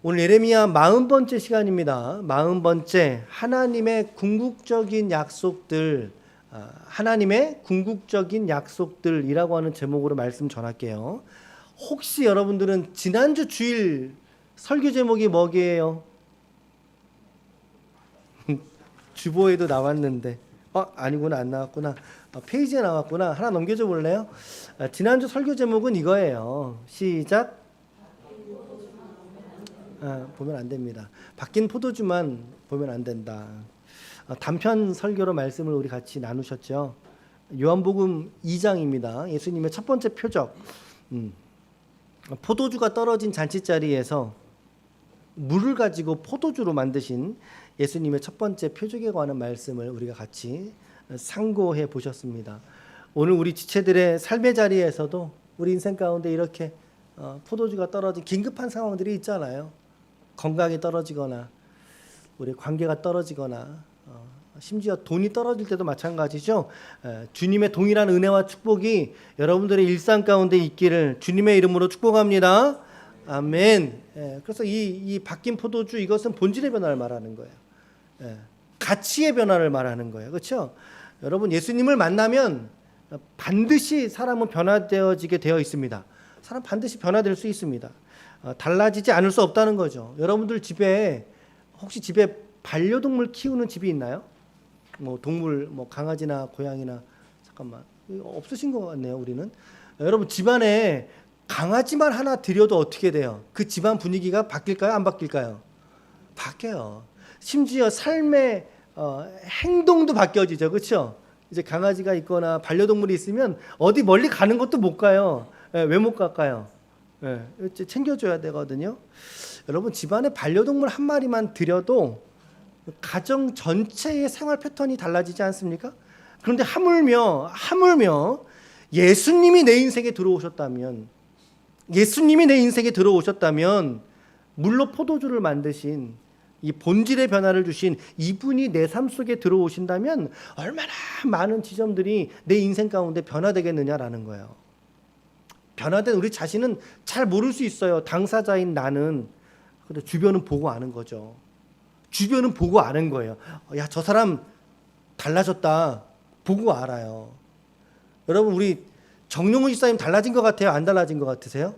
오늘 예레미야 40번째 시간입니다. 40번째 하나님의 궁극적인 약속들, 하나님의 궁극적인 약속들이라고 하는 제목으로 말씀 전할게요. 혹시 여러분들은 지난주 주일 설교 제목이 뭐게요? 주보에도 나왔는데 아니구나, 안 나왔구나. 페이지에 나왔구나. 하나 넘겨줘 볼래요? 지난주 설교 제목은 이거예요. 시작. 보면 안 됩니다. 바뀐 포도주만 보면 안 된다. 단편 설교로 말씀을 우리 같이 나누셨죠. 요한복음 2장입니다. 예수님의 첫 번째 표적. 포도주가 떨어진 잔치자리에서 물을 가지고 포도주로 만드신 예수님의 첫 번째 표적에 관한 말씀을 우리가 같이 상고해 보셨습니다. 오늘 우리 지체들의 삶의 자리에서도 우리 인생 가운데 이렇게 포도주가 떨어진 긴급한 상황들이 있잖아요. 건강이 떨어지거나 우리 관계가 떨어지거나 심지어 돈이 떨어질 때도 마찬가지죠. 주님의 동일한 은혜와 축복이 여러분들의 일상 가운데 있기를 주님의 이름으로 축복합니다. 아멘. 그래서 이 바뀐 포도주, 이것은 본질의 변화를 말하는 거예요. 가치의 변화를 말하는 거예요. 그렇죠? 여러분, 예수님을 만나면 반드시 사람은 변화되어지게 되어 있습니다. 사람 반드시 변화될 수 있습니다. 달라지지 않을 수 없다는 거죠. 여러분들 집에 혹시 집에 반려동물 키우는 집이 있나요? 뭐 동물, 뭐 강아지나 고양이나, 잠깐만, 없으신 것 같네요. 우리는. 여러분, 집안에 강아지만 하나 들여도 어떻게 돼요? 그 집안 분위기가 바뀔까요? 안 바뀔까요? 바뀌어요. 심지어 삶의 행동도 바뀌어지죠. 그렇죠? 이제 강아지가 있거나 반려동물이 있으면 어디 멀리 가는 것도 못 가요. 왜 못 갈까요? 챙겨줘야 되거든요. 여러분, 집안에 반려동물 한 마리만 들여도 가정 전체의 생활 패턴이 달라지지 않습니까? 그런데 하물며 예수님이 내 인생에 들어오셨다면, 물로 포도주를 만드신 이 본질의 변화를 주신 이분이 내 삶 속에 들어오신다면 얼마나 많은 지점들이 내 인생 가운데 변화되겠느냐라는 거예요. 변화된 우리 자신은 잘 모를 수 있어요. 당사자인 나는. 근데 주변은 보고 아는 거죠. 주변은 보고 아는 거예요. 야, 저 사람 달라졌다. 보고 알아요. 여러분, 우리 정용훈 집사님 달라진 것 같아요? 안 달라진 것 같으세요?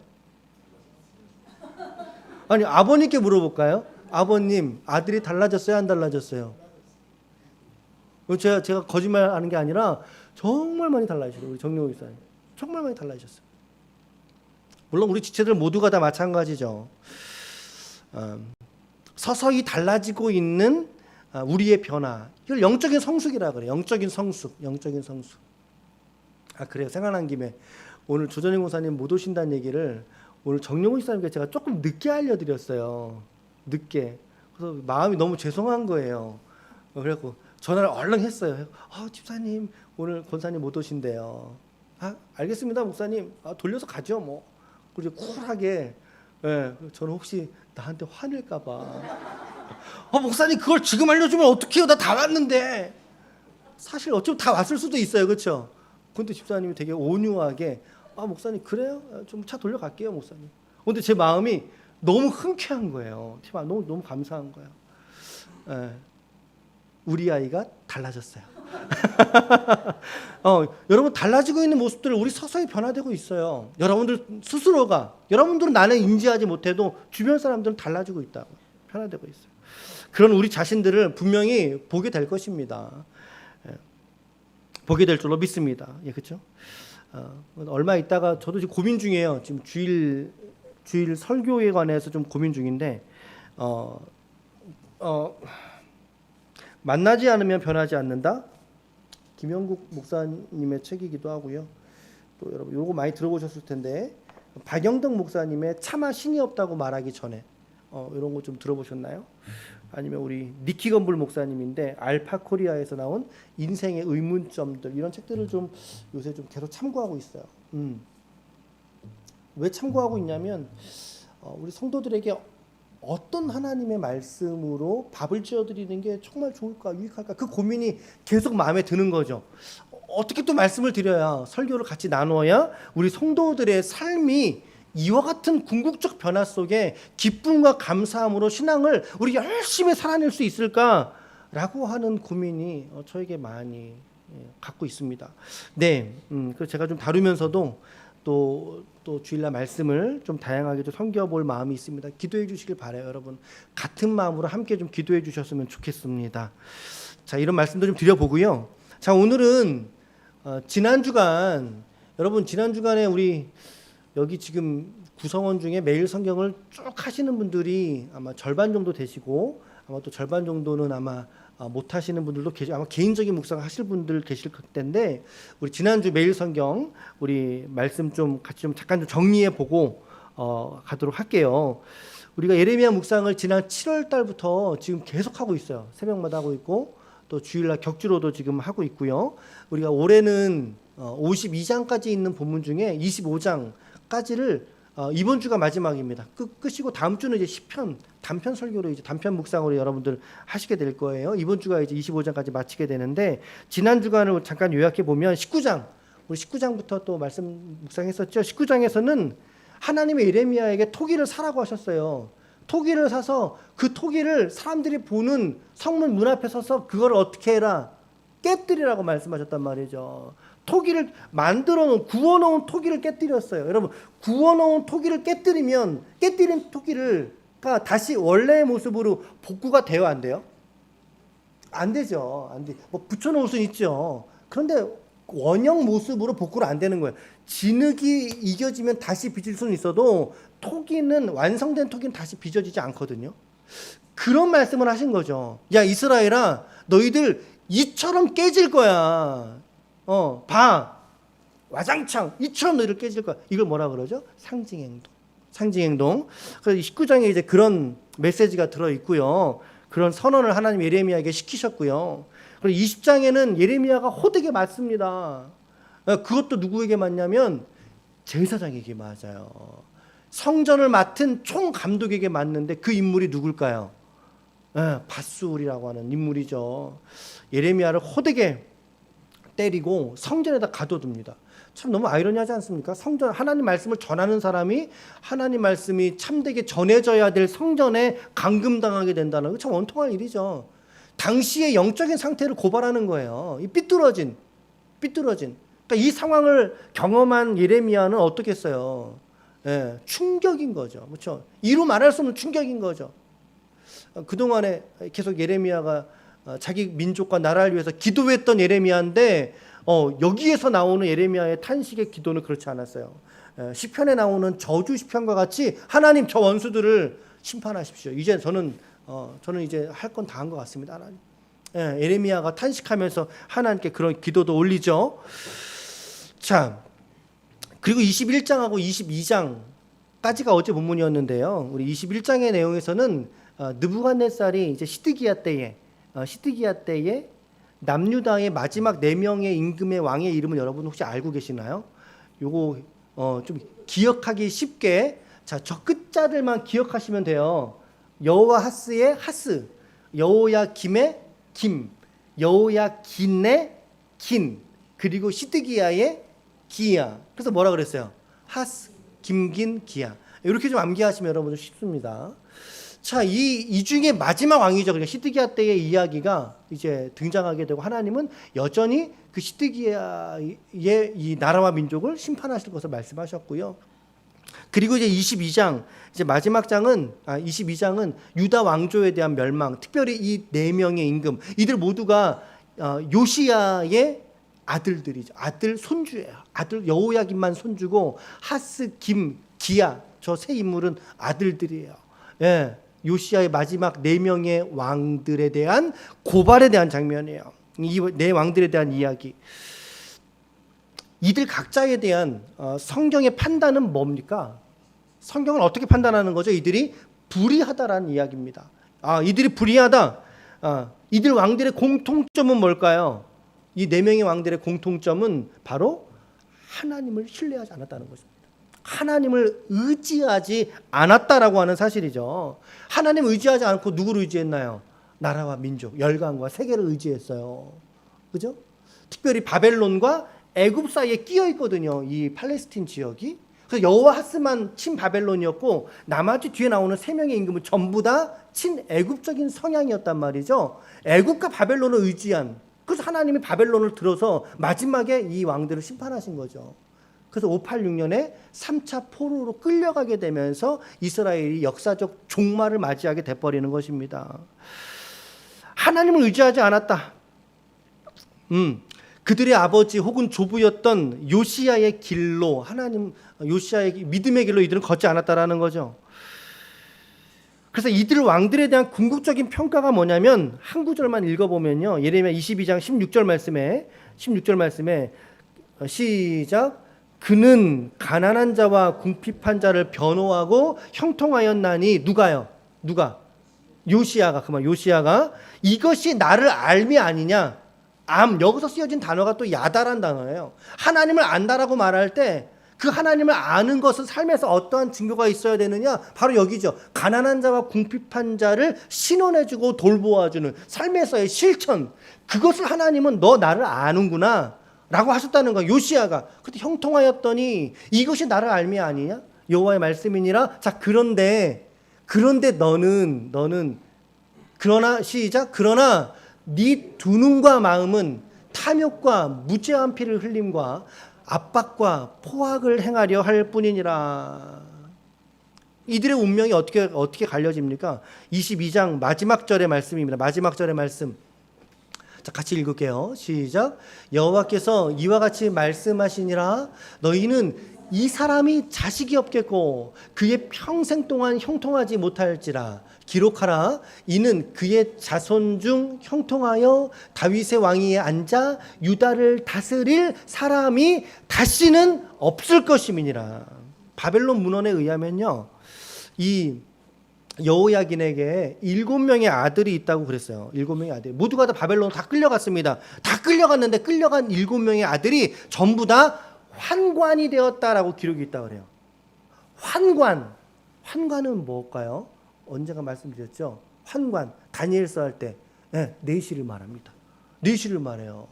아니, 아버님께 물어볼까요? 아버님, 아들이 달라졌어요? 안 달라졌어요? 제가 거짓말하는 게 아니라 정말 많이 달라지셨어요. 우리 정용훈 집사님. 정말 많이 달라지셨어요. 물론 우리 지체들 모두가 다 마찬가지죠. 서서히 달라지고 있는 우리의 변화, 이걸 영적인 성숙이라 그래요. 영적인 성숙. 그래요. 생각난 김에 오늘 조전영 목사님 못 오신다는 얘기를 오늘 정용훈 집사님께 제가 조금 늦게 알려드렸어요. 늦게. 그래서 마음이 너무 죄송한 거예요. 그래갖고 전화를 얼른 했어요. 집사님, 오늘 권사님 못 오신대요. 알겠습니다, 목사님. 돌려서 가죠, 뭐. 그리고 쿨하게. 저는 혹시 나한테 화낼까봐. 목사님, 그걸 지금 알려주면 어떡해요? 나 다 왔는데. 사실 어쩌면 다 왔을 수도 있어요, 그렇죠? 근데 집사님이 되게 온유하게, 목사님, 그래요? 좀 차 돌려갈게요, 목사님. 근데 제 마음이 너무 흔쾌한 거예요. 너무 감사한 거예요. 우리 아이가 달라졌어요. 여러분, 달라지고 있는 모습들을 우리 서서히 변화되고 있어요. 여러분들 스스로가, 여러분들은 나는 인지하지 못해도 주변 사람들은 달라지고 있다고, 변화되고 있어요. 그런 우리 자신들을 분명히 보게 될 것입니다. 보게 될 줄로 믿습니다. 그렇죠? 얼마 있다가 저도 지금 고민 중이에요. 지금 주일 설교에 관해서 좀 고민 중인데, 만나지 않으면 변하지 않는다. 김영국 목사님의 책이기도 하고요. 또 여러분 요거 많이 들어보셨을 텐데, 박영덕 목사님의 차마 신이 없다고 말하기 전에, 이런 거 좀 들어보셨나요? 아니면 우리 니키 건불 목사님인데 알파코리아에서 나온 인생의 의문점들, 이런 책들을 좀 요새 좀 계속 참고하고 있어요. 왜 참고하고 있냐면 우리 성도들에게 어떤 하나님의 말씀으로 밥을 지어드리는 게 정말 좋을까, 유익할까, 그 고민이 계속 마음에 드는 거죠. 어떻게 또 말씀을 드려야, 설교를 같이 나누어야 우리 성도들의 삶이 이와 같은 궁극적 변화 속에 기쁨과 감사함으로 신앙을 우리 열심히 살아낼 수 있을까라고 하는 고민이 저에게 많이 갖고 있습니다. 네, 그래서 제가 좀 다루면서도 또 주일날 말씀을 좀 다양하게 좀 섬겨볼 마음이 있습니다. 기도해 주시길 바라요, 여러분. 같은 마음으로 함께 좀 기도해 주셨으면 좋겠습니다. 자, 이런 말씀도 좀 드려보고요. 자, 오늘은 지난 주간, 여러분 지난 주간에 우리 여기 지금 구성원 중에 매일 성경을 쭉 하시는 분들이 아마 절반 정도 되시고, 아마 또 절반 정도는 아마 못 하시는 분들도 계시고, 아마 개인적인 묵상 하실 분들 계실 텐데, 우리 지난주 매일 성경 우리 말씀 좀 같이 좀 잠깐 좀 정리해 보고 가도록 할게요. 우리가 예레미야 묵상을 지난 7월 달부터 지금 계속 하고 있어요. 새벽마다 하고 있고 또 주일날 격주로도 지금 하고 있고요. 우리가 올해는 52장까지 있는 본문 중에 25장까지를 이번 주가 마지막입니다. 끝이고 다음 주는 이제 시편 단편 설교로 이제 단편 묵상으로 여러분들 하시게 될 거예요. 이번 주가 이제 25장까지 마치게 되는데, 지난 주간을 잠깐 요약해 보면 19장, 우리 19장부터 또 말씀 묵상했었죠. 19장에서는 하나님의 예레미야에게 토기를 사라고 하셨어요. 토기를 사서 그 토기를 사람들이 보는 성문 문 앞에 서서 그걸 어떻게 해라? 깨뜨리라고 말씀하셨단 말이죠. 토기를 만들어 놓은, 구워 놓은 토기를 깨뜨렸어요. 여러분, 구워 놓은 토기를 깨뜨리면 깨뜨린 토기가 다시 원래의 모습으로 복구가 돼요, 안 돼요? 안 되죠. 안 돼. 뭐 붙여 놓을 수는 있죠. 그런데 원형 모습으로 복구를 안 되는 거예요. 진흙이 이겨지면 다시 빚을 수는 있어도 토기는, 완성된 토기는 다시 빚어지지 않거든요. 그런 말씀을 하신 거죠. 야, 이스라엘아, 너희들 이처럼 깨질 거야. 봐, 와장창 이처럼 너희들 깨질 거야. 이걸 뭐라 그러죠? 상징행동. 상징행동. 그래서 19장에 이제 그런 메시지가 들어 있고요. 그런 선언을 하나님 예레미야에게 시키셨고요. 그리고 20장에는 예레미야가 호되게 맞습니다. 그것도 누구에게 맞냐면 제사장에게 맞아요. 성전을 맡은 총감독에게 맞는데 그 인물이 누굴까요? 밧술이라고 하는 인물이죠. 예레미야를 호되게 때리고 성전에다 가둬둡니다. 참 너무 아이러니하지 않습니까? 성전, 하나님 말씀을 전하는 사람이 하나님 말씀이 참되게 전해져야 될 성전에 감금당하게 된다는 거 참 원통한 일이죠. 당시의 영적인 상태를 고발하는 거예요. 이 삐뚤어진. 그러니까 이 상황을 경험한 예레미야는 어떻겠어요? 충격인 거죠. 그렇죠? 이루 말할 수 없는 충격인 거죠. 그동안에 계속 예레미야가 자기 민족과 나라를 위해서 기도했던 예레미야인데, 여기에서 나오는 예레미야의 탄식의 기도는 그렇지 않았어요. 시편에 나오는 저주 시편과 같이 하나님 저 원수들을 심판하십시오. 이제 저는 이제 할 건 다 한 것 같습니다. 하나님. 예레미야가 탄식하면서 하나님께 그런 기도도 올리죠. 자, 그리고 21장하고 22장까지가 어제 본문이었는데요. 우리 21장의 내용에서는 느부갓네살이 이제 시드기야 때에 남유다의 마지막 4명의 임금의 왕의 이름을 여러분 혹시 알고 계시나요? 요거 좀 기억하기 쉽게, 자, 저 끝자들만 기억하시면 돼요. 여호와하스의 하스, 여호야김의 김, 여호야긴의 긴, 그리고 시드기야의 기야. 그래서 뭐라 그랬어요? 하스, 김긴, 기야. 이렇게 좀 암기하시면 여러분 좀 쉽습니다. 자, 이 중에 마지막 왕이죠. 그러니까 시드기야 때의 이야기가 이제 등장하게 되고, 하나님은 여전히 그 시드기야의 이 나라와 민족을 심판하실 것을 말씀하셨고요. 그리고 이제 22장, 이제 마지막 장은 22장은 유다 왕조에 대한 멸망, 특별히 이 4명의 임금, 이들 모두가 요시야의 아들들이죠. 아들 손주예요. 아들 여호야김만 손주고, 하스, 김, 기야, 저 세 인물은 아들들이에요. 예. 요시야의 마지막 4명의 왕들에 대한 고발에 대한 장면이에요. 이 4 왕들에 대한 이야기. 이들 각자에 대한 성경의 판단은 뭡니까? 성경을 어떻게 판단하는 거죠? 이들이 불의하다라는 이야기입니다. 이들이 불의하다. 이들 왕들의 공통점은 뭘까요? 이 4명의 왕들의 공통점은 바로 하나님을 신뢰하지 않았다는 것입니다. 하나님을 의지하지 않았다라고 하는 사실이죠. 하나님을 의지하지 않고 누구를 의지했나요? 나라와 민족, 열강과 세계를 의지했어요. 그죠? 특별히 바벨론과 애굽 사이에 끼어 있거든요. 이 팔레스틴 지역이. 그래서 여호와하스만 친바벨론이었고 나머지 뒤에 나오는 세 명의 임금은 전부 다 친애굽적인 성향이었단 말이죠. 애굽과 바벨론을 의지한. 그래서 하나님이 바벨론을 들어서 마지막에 이 왕들을 심판하신 거죠. 그래서 586년에 3차 포로로 끌려가게 되면서 이스라엘이 역사적 종말을 맞이하게 돼버리는 것입니다. 하나님을 의지하지 않았다. 그들의 아버지 혹은 조부였던 요시야의 길로 요시야의 믿음의 길로 이들은 걷지 않았다라는 거죠. 그래서 이들 왕들에 대한 궁극적인 평가가 뭐냐면 한 구절만 읽어보면요. 예레미야 22장 16절 말씀에 시작. 그는 가난한 자와 궁핍한 자를 변호하고 형통하였나니 누가? 요시야가 이것이 나를 알미 아니냐? 여기서 쓰여진 단어가 또 야다란 단어예요. 하나님을 안다라고 말할 때 그 하나님을 아는 것은 삶에서 어떠한 증거가 있어야 되느냐? 바로 여기죠. 가난한 자와 궁핍한 자를 신원해주고 돌보아주는 삶에서의 실천. 그것을 하나님은 너 나를 아는구나 라고 하셨다는 거예요. 요시야가. 그때 형통하였더니 이것이 나를 알미 아니냐? 여호와의 말씀이니라. 자, 그런데 너는 그러나 시작. 그러나 네 두 눈과 마음은 탐욕과 무죄한 피를 흘림과 압박과 포악을 행하려 할 뿐이니라. 이들의 운명이 어떻게 갈려집니까? 22장 마지막 절의 말씀입니다. 마지막 절의 말씀. 자, 같이 읽을게요. 시작. 여호와께서 이와 같이 말씀하시니라. 너희는 이 사람이 자식이 없겠고 그의 평생 동안 형통하지 못할지라. 기록하라. 이는 그의 자손 중 형통하여 다윗의 왕위에 앉아 유다를 다스릴 사람이 다시는 없을 것임이니라. 바벨론 문헌에 의하면요, 이 여호야긴에게 7명의 아들이 있다고 그랬어요. 7명의 아들 모두가 다 바벨론 다 끌려갔습니다. 다 끌려갔는데 끌려간 7명의 아들이 전부 다 환관이 되었다라고 기록이 있다고 그래요. 환관은 뭘까요? 언젠가 말씀드렸죠. 환관, 다니엘서 할 때 내시를 말합니다. 내시를 말해요.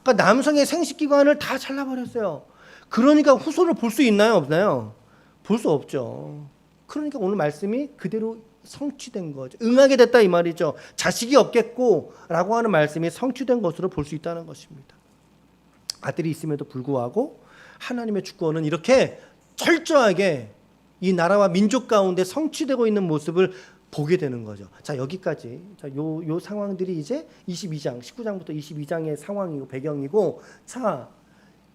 그러니까 남성의 생식기관을 다 잘라버렸어요. 그러니까 후손을 볼 수 있나요? 없나요? 볼 수 없죠. 그러니까 오늘 말씀이 그대로 성취된 거죠. 응하게 됐다 이 말이죠. 자식이 없겠고 라고 하는 말씀이 성취된 것으로 볼 수 있다는 것입니다. 아들이 있음에도 불구하고 하나님의 주권은 이렇게 철저하게 이 나라와 민족 가운데 성취되고 있는 모습을 보게 되는 거죠. 자, 여기까지. 자, 요 상황들이 이제 22장, 19장부터 22장의 상황이고 배경이고, 자,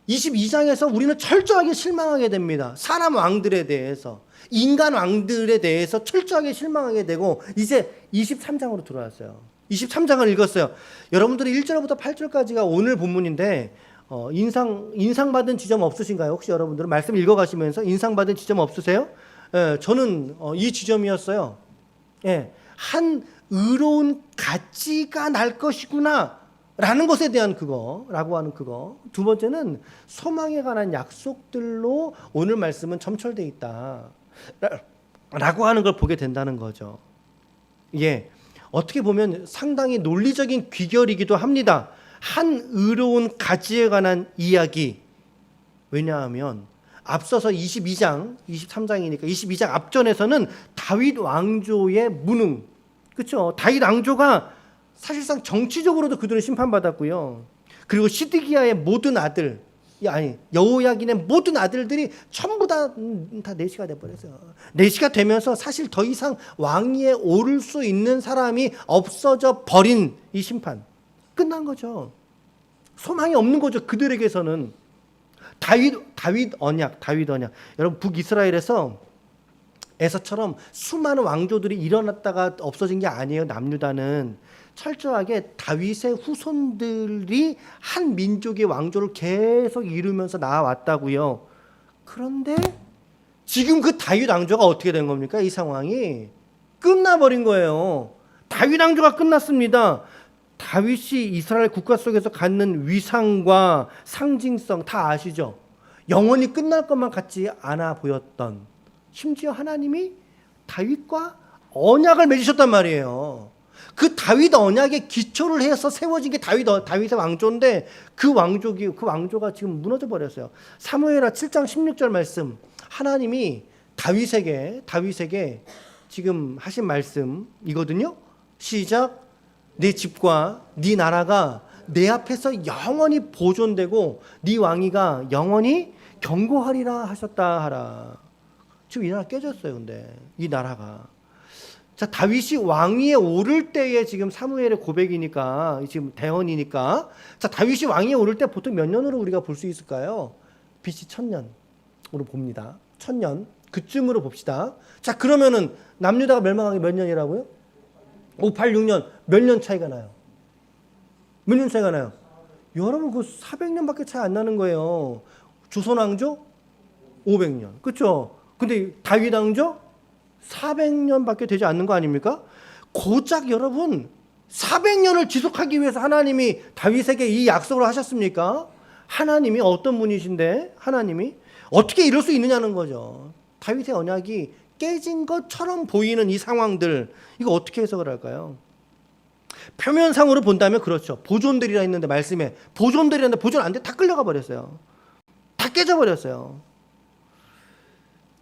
22장에서 우리는 철저하게 실망하게 됩니다. 사람 왕들에 대해서, 인간 왕들에 대해서 철저하게 실망하게 되고, 이제 23장으로 들어왔어요. 23장을 읽었어요. 여러분들이 1절부터 8절까지가 오늘 본문인데, 인상받은 지점 없으신가요? 혹시 여러분들은 말씀 읽어가시면서 인상받은 지점 없으세요? 저는 이 지점이었어요. 한 의로운 가치가 날 것이구나 라는 것에 대한 라고 하는 그거. 두 번째는 소망에 관한 약속들로 오늘 말씀은 점철되어 있다 라고 하는 걸 보게 된다는 거죠. 어떻게 보면 상당히 논리적인 귀결이기도 합니다. 한 의로운 가치에 관한 이야기. 왜냐하면 앞서서 22장, 23장이니까 22장 앞전에서는 다윗 왕조의 무능. 그렇죠? 다윗 왕조가 사실상 정치적으로도 그들은 심판받았고요. 그리고 시드기야의 모든 아들, 여호야긴의 모든 아들들이 전부 다 내시가 돼버렸어요. 내시가 되면서 사실 더 이상 왕위에 오를 수 있는 사람이 없어져 버린 이 심판. 끝난 거죠. 소망이 없는 거죠. 그들에게서는. 다윗 언약. 여러분 북이스라엘에서 에서처럼 수많은 왕조들이 일어났다가 없어진 게 아니에요. 남유다는 철저하게 다윗의 후손들이 한 민족의 왕조를 계속 이루면서 나와왔다고요. 그런데 지금 그 다윗 왕조가 어떻게 된 겁니까? 이 상황이 끝나버린 거예요. 다윗 왕조가 끝났습니다. 다윗이 이스라엘 국가 속에서 갖는 위상과 상징성 다 아시죠? 영원히 끝날 것만 같지 않아 보였던, 심지어 하나님이 다윗과 언약을 맺으셨단 말이에요. 그 다윗 언약에 기초를 해서 세워진 게 다윗의 왕조인데 그 왕조가 지금 무너져 버렸어요. 사무엘하 7장 16절 말씀, 하나님이 다윗에게 지금 하신 말씀이거든요. 시작. 네 집과 네 나라가 내 앞에서 영원히 보존되고 네 왕위가 영원히 견고하리라 하셨다 하라. 지금 이 나라 깨졌어요. 근데 이 나라가, 자, 다윗이 왕위에 오를 때에 지금 사무엘의 고백이니까, 지금 대언이니까, 자, 다윗이 왕위에 오를 때 보통 몇 년으로 우리가 볼 수 있을까요? BC 1000년으로 봅니다. 1000년 그쯤으로 봅시다. 자, 그러면은 남유다가 멸망하기 몇 년이라고요? 586년. 몇 년 차이가 나요? 몇 년 차이가 나요? 여러분, 그 400년밖에 차이 안 나는 거예요. 조선 왕조 500년. 그렇죠? 근데 다윗 왕조 400년밖에 되지 않는 거 아닙니까? 고작 여러분 400년을 지속하기 위해서 하나님이 다윗에게 이 약속을 하셨습니까? 하나님이 어떤 분이신데 하나님이 어떻게 이럴 수 있느냐는 거죠. 다윗의 언약이 깨진 것처럼 보이는 이 상황들, 이거 어떻게 해석을 할까요? 표면상으로 본다면 그렇죠. 보존들이라 했는데 말씀에 보존들이라는데 보존 안 돼. 다 끌려가 버렸어요. 다 깨져 버렸어요.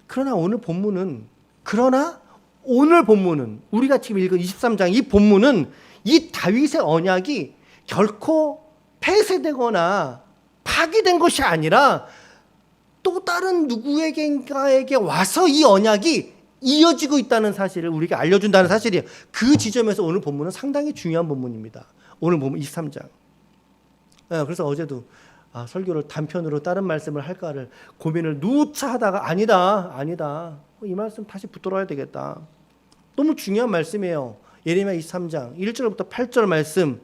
그러나 오늘 본문은 우리가 지금 읽은 23장 이 본문은 이 다윗의 언약이 결코 폐쇄되거나 파기된 것이 아니라 또 다른 누구에게 와서 이 언약이 이어지고 있다는 사실을 우리에게 알려준다는 사실이에요. 그 지점에서 오늘 본문은 상당히 중요한 본문입니다. 오늘 본문 23장. 그래서 어제도 설교를 단편으로 다른 말씀을 할까를 고민을 누차 하다가 아니다. 이 말씀 다시 붙들어야 되겠다. 너무 중요한 말씀이에요. 예레미야 23장 1절부터 8절 말씀.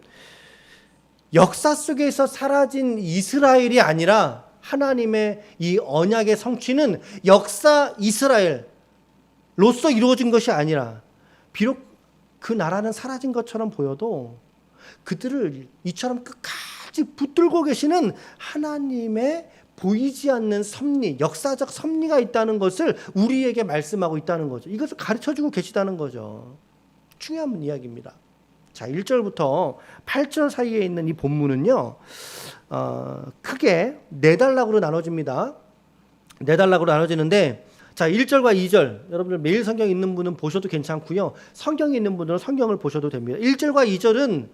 역사 속에서 사라진 이스라엘이 아니라 하나님의 이 언약의 성취는 역사 이스라엘로서 이루어진 것이 아니라, 비록 그 나라는 사라진 것처럼 보여도 그들을 이처럼 끝까지 붙들고 계시는 하나님의 보이지 않는 섭리, 역사적 섭리가 있다는 것을 우리에게 말씀하고 있다는 거죠. 이것을 가르쳐주고 계시다는 거죠. 중요한 이야기입니다. 자, 1절부터 8절 사이에 있는 이 본문은요, 크게 네 단락으로 나눠집니다. 네 단락으로 나눠지는데, 자, 1절과 2절, 여러분들 매일 성경 있는 분은 보셔도 괜찮고요. 성경이 있는 분들은 성경을 보셔도 됩니다. 1절과 2절은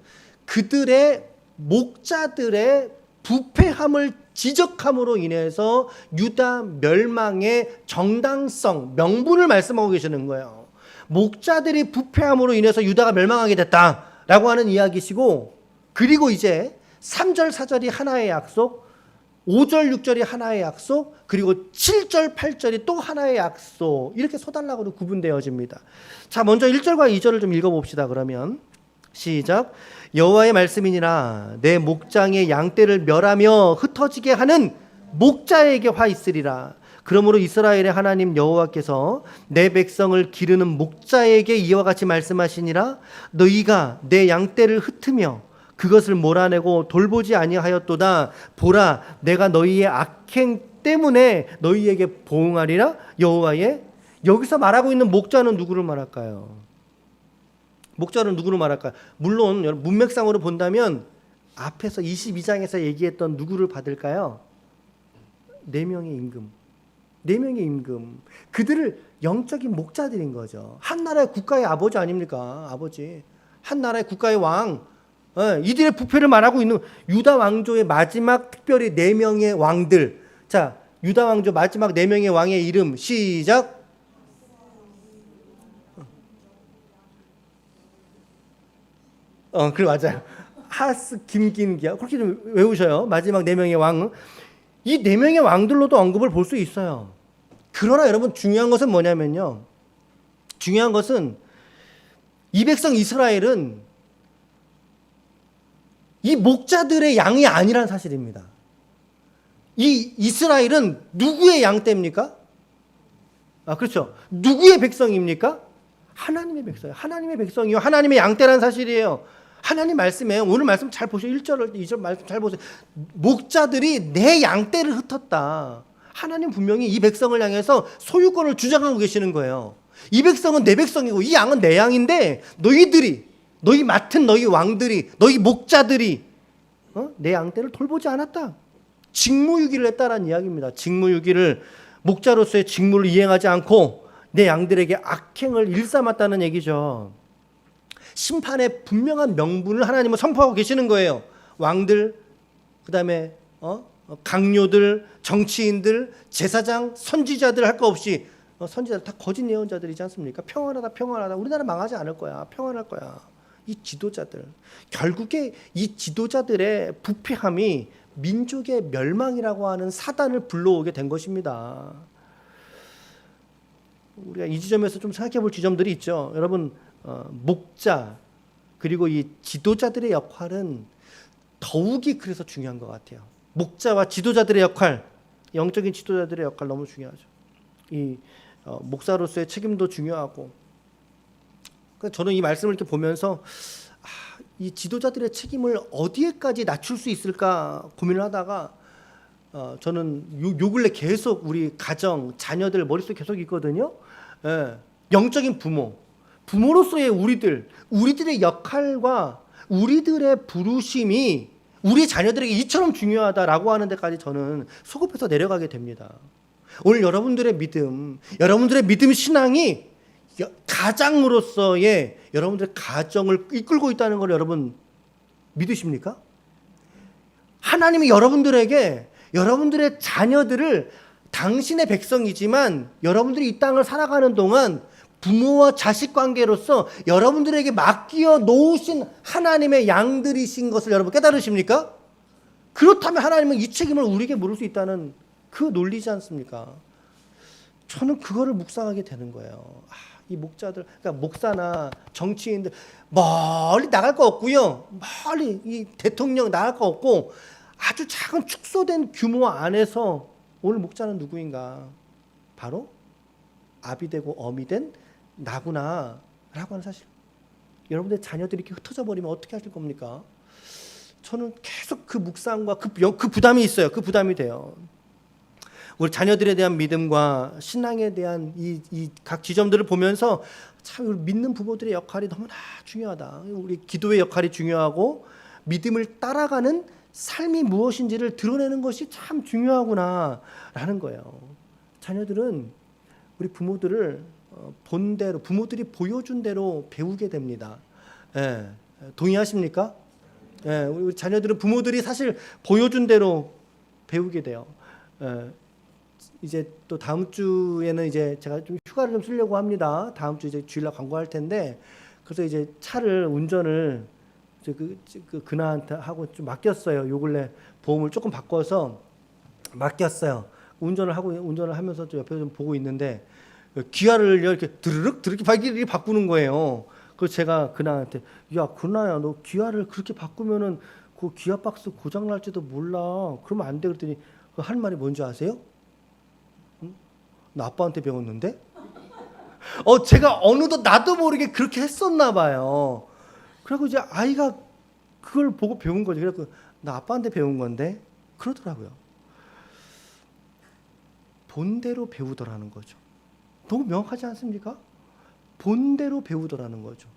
그들의 목자들의 부패함을 지적함으로 인해서 유다 멸망의 정당성, 명분을 말씀하고 계시는 거예요. 목자들이 부패함으로 인해서 유다가 멸망하게 됐다라고 하는 이야기시고, 그리고 이제 3절, 4절이 하나의 약속, 5절, 6절이 하나의 약속, 그리고 7절, 8절이 또 하나의 약속, 이렇게 소단락으로 구분되어집니다. 자, 먼저 1절과 2절을 좀 읽어봅시다. 그러면 시작. 여호와의 말씀이니라 내 목장의 양떼를 멸하며 흩어지게 하는 목자에게 화 있으리라. 그러므로 이스라엘의 하나님 여호와께서 내 백성을 기르는 목자에게 이와 같이 말씀하시니라. 너희가 내 양떼를 흩으며 그것을 몰아내고 돌보지 아니하였도다. 보라, 내가 너희의 악행 때문에 너희에게 보응하리라. 여호와의, 여기서 말하고 있는 목자는 누구를 말할까요? 목자는 누구를 말할까요? 물론 문맥상으로 본다면 앞에서 22장에서 얘기했던 누구를 받을까요? 4명의 임금. 4명의 임금. 그들을 영적인 목자들인 거죠. 한 나라의 국가의 아버지 아닙니까? 아버지. 한 나라의 국가의 왕. 이들의 부패를 말하고 있는 유다 왕조의 마지막 특별히 4명의 왕들. 자, 유다 왕조 마지막 4명의 왕의 이름 시작. 그래, 맞아요. 하스, 김긴기야. 그렇게 좀 외우셔요. 마지막 4명의 왕. 이 4명의 왕들로도 언급을 볼 수 있어요. 그러나 여러분, 중요한 것은 뭐냐면요. 중요한 것은 이 백성 이스라엘은 이 목자들의 양이 아니란 사실입니다. 이 이스라엘은 누구의 양떼입니까? 그렇죠. 누구의 백성입니까? 하나님의 백성이에요. 하나님의 백성이요. 하나님의 양떼라는 사실이에요. 하나님 말씀에 오늘 말씀 잘 보세요. 1절, 2절 말씀 잘 보세요. 목자들이 내 양떼를 흩었다. 하나님 분명히 이 백성을 향해서 소유권을 주장하고 계시는 거예요. 이 백성은 내 백성이고 이 양은 내 양인데 너희들이 너희 맡은 너희 왕들이, 너희 목자들이 내 양떼를 돌보지 않았다. 직무유기를 했다라는 이야기입니다. 직무유기를, 목자로서의 직무를 이행하지 않고 내 양들에게 악행을 일삼았다는 얘기죠. 심판의 분명한 명분을 하나님은 선포하고 계시는 거예요. 왕들, 그 다음에 강요들, 정치인들, 제사장, 선지자들 할 거 없이 선지자들 다 거짓 예언자들이지 않습니까? 평안하다, 평안하다. 우리나라 망하지 않을 거야. 평안할 거야. 이 지도자들, 결국에 이 지도자들의 부패함이 민족의 멸망이라고 하는 사단을 불러오게 된 것입니다. 우리가 이 지점에서 좀 생각해 볼 지점들이 있죠. 여러분, 목자 그리고 이 지도자들의 역할은 더욱이 그래서 중요한 것 같아요. 목자와 지도자들의 역할, 영적인 지도자들의 역할 너무 중요하죠. 이 목사로서의 책임도 중요하고, 그러니까 저는 이 말씀을 이렇게 보면서 이 지도자들의 책임을 어디에까지 낮출 수 있을까 고민을 하다가 저는 요 근래 계속 우리 가정, 자녀들 머릿속에 계속 있거든요. 예, 영적인 부모로서의 우리들의 역할과 우리들의 부르심이 우리 자녀들에게 이처럼 중요하다라고 하는 데까지 저는 소급해서 내려가게 됩니다. 오늘 여러분들의 믿음 신앙이 가장으로서의 여러분들의 가정을 이끌고 있다는 걸 여러분 믿으십니까? 하나님이 여러분들에게 여러분들의 자녀들을 당신의 백성이지만 여러분들이 이 땅을 살아가는 동안 부모와 자식 관계로서 여러분들에게 맡겨 놓으신 하나님의 양들이신 것을 여러분 깨달으십니까? 그렇다면 하나님은 이 책임을 우리에게 물을 수 있다는 그 논리지 않습니까? 저는 그거를 묵상하게 되는 거예요. 이 목자들, 그러니까 목사나 정치인들 멀리 나갈 거 없고요. 멀리 이 대통령 나갈 거 없고 아주 작은 축소된 규모 안에서 오늘 목자는 누구인가? 바로 아비 되고 어미 된 나구나 라고 하는 사실. 여러분들 자녀들이 이렇게 흩어져 버리면 어떻게 하실 겁니까? 저는 계속 그 묵상과 그 부담이 있어요. 그 부담이 돼요. 우리 자녀들에 대한 믿음과 신앙에 대한 이 각 지점들을 보면서 참 우리 믿는 부모들의 역할이 너무나 중요하다. 우리 기도의 역할이 중요하고 믿음을 따라가는 삶이 무엇인지를 드러내는 것이 참 중요하구나라는 거예요. 자녀들은 우리 부모들을 본대로, 부모들이 보여준 대로 배우게 됩니다. 예, 동의하십니까? 예, 우리 자녀들은 부모들이 사실 보여준 대로 배우게 돼요. 예, 이제 또 다음 주에는 이제 제가 좀 휴가를 좀 쓰려고 합니다. 다음 주 이제 주일날 광고할 텐데, 그래서 이제 차를 운전을 그나한테 하고 좀 맡겼어요. 요 근래 보험을 조금 바꿔서 맡겼어요. 운전을 하면서 좀 옆에서 좀 보고 있는데 기아를 이렇게 드르륵 바꾸는 거예요. 그래서 제가 그나한테 야 그나야 너 기아를 그렇게 바꾸면은 그 기아 박스 고장 날지도 몰라. 그러면 안 돼. 그랬더니 할 말이 뭔지 아세요? 응? 나 아빠한테 배웠는데? 제가 어느덧 나도 모르게 그렇게 했었나 봐요. 그리고 이제 아이가 그걸 보고 배운 거죠. 그래서 나 아빠한테 배운 건데 그러더라고요. 본대로 배우더라는 거죠. 너무 명확하지 않습니까? 본대로 배우더라는 거죠.